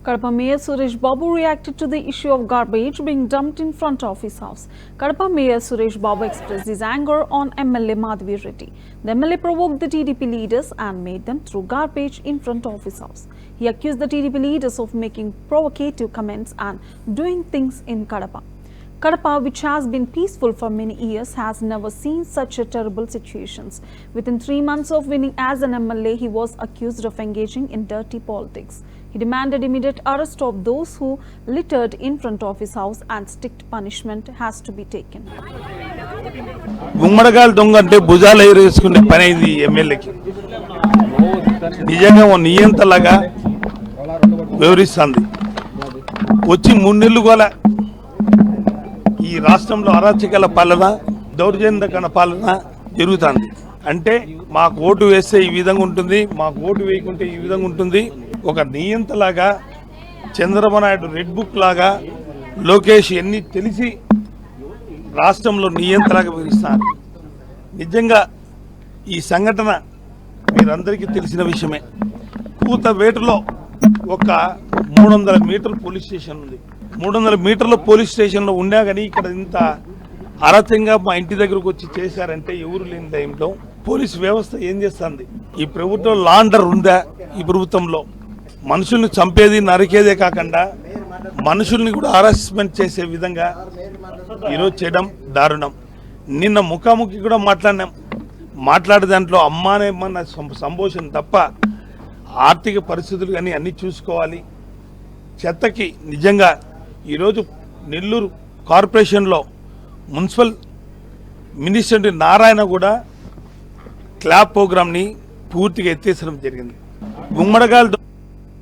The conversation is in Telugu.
Kadapa Mayor Suresh Babu reacted to the issue of garbage being dumped in front of his house. Kadapa Mayor Suresh Babu expressed his anger on MLA Madhavi Reddy. The MLA provoked the TDP leaders and made them throw garbage in front of his house. He accused the TDP leaders of making provocative comments and doing things in Kadapa. Kadapa, which has been peaceful for many years, has never seen such a terrible situations. Within 3 months of winning as an MLA, he was accused of engaging in dirty politics. He demanded immediate arrest of those who littered in front of his house and strict punishment has to be taken. గుమ్మడగాలు దొంగ అంటే భుజాలు ఎగరేసుకునే పని ఇది ఎమ్మెల్యేకి నిజంగా ఓ నియంతలాగా వివరిస్తుంది. వచ్చి 3 నెలలు గల ఈ రాష్ట్రంలో అరాచకాల పాలన దౌర్జన్యకరణ పాలన జరుగుతుంది. అంటే మాకు ఓటు వేస్తే ఈ విధంగా ఉంటుంది, మాకు ఓటు వేయకుంటే ఈ విధంగా ఉంటుంది. ఒక నియంతలాగా చంద్రబాబు నాయుడు రెడ్ బుక్ లాగా లోకేష్ ఎన్ని తెలిసి రాష్ట్రంలో నియంతలాగా వివరిస్తారు. నిజంగా ఈ సంఘటన మీరందరికీ తెలిసిన విషయమే. కూతవేటులో ఒక 300 మీటర్ల పోలీస్ స్టేషన్ ఉంది. 300 మీటర్ల పోలీస్ స్టేషన్లో ఉన్నా కానీ ఇక్కడ ఇంత అరచంగా మా ఇంటి దగ్గరకు వచ్చి చేశారంటే ఎవరు లేని టైంలో పోలీస్ వ్యవస్థ ఏం చేస్తుంది? ఈ ప్రభుత్వం లా అండ్ ఆర్డర్ ఉందా? ఈ ప్రభుత్వంలో మనుషుల్ని చంపేది నరికేదే కాకుండా మనుషుల్ని కూడా హరాస్మెంట్ చేసే విధంగా ఈరోజు చేయడం దారుణం. నిన్న ముఖాముఖి కూడా మాట్లాడే దాంట్లో అమ్మానేమన్న సంభోషణ తప్ప ఆర్థిక పరిస్థితులు కానీ అన్నీ చూసుకోవాలి. చెత్తకి నిజంగా ఈరోజు నెల్లూరు కార్పొరేషన్లో మున్సిపల్ మినిస్టర్ నారాయణ కూడా క్లాప్ ప్రోగ్రామ్ని పూర్తిగా ఎత్తేసడం జరిగింది. గుమ్మడగాలు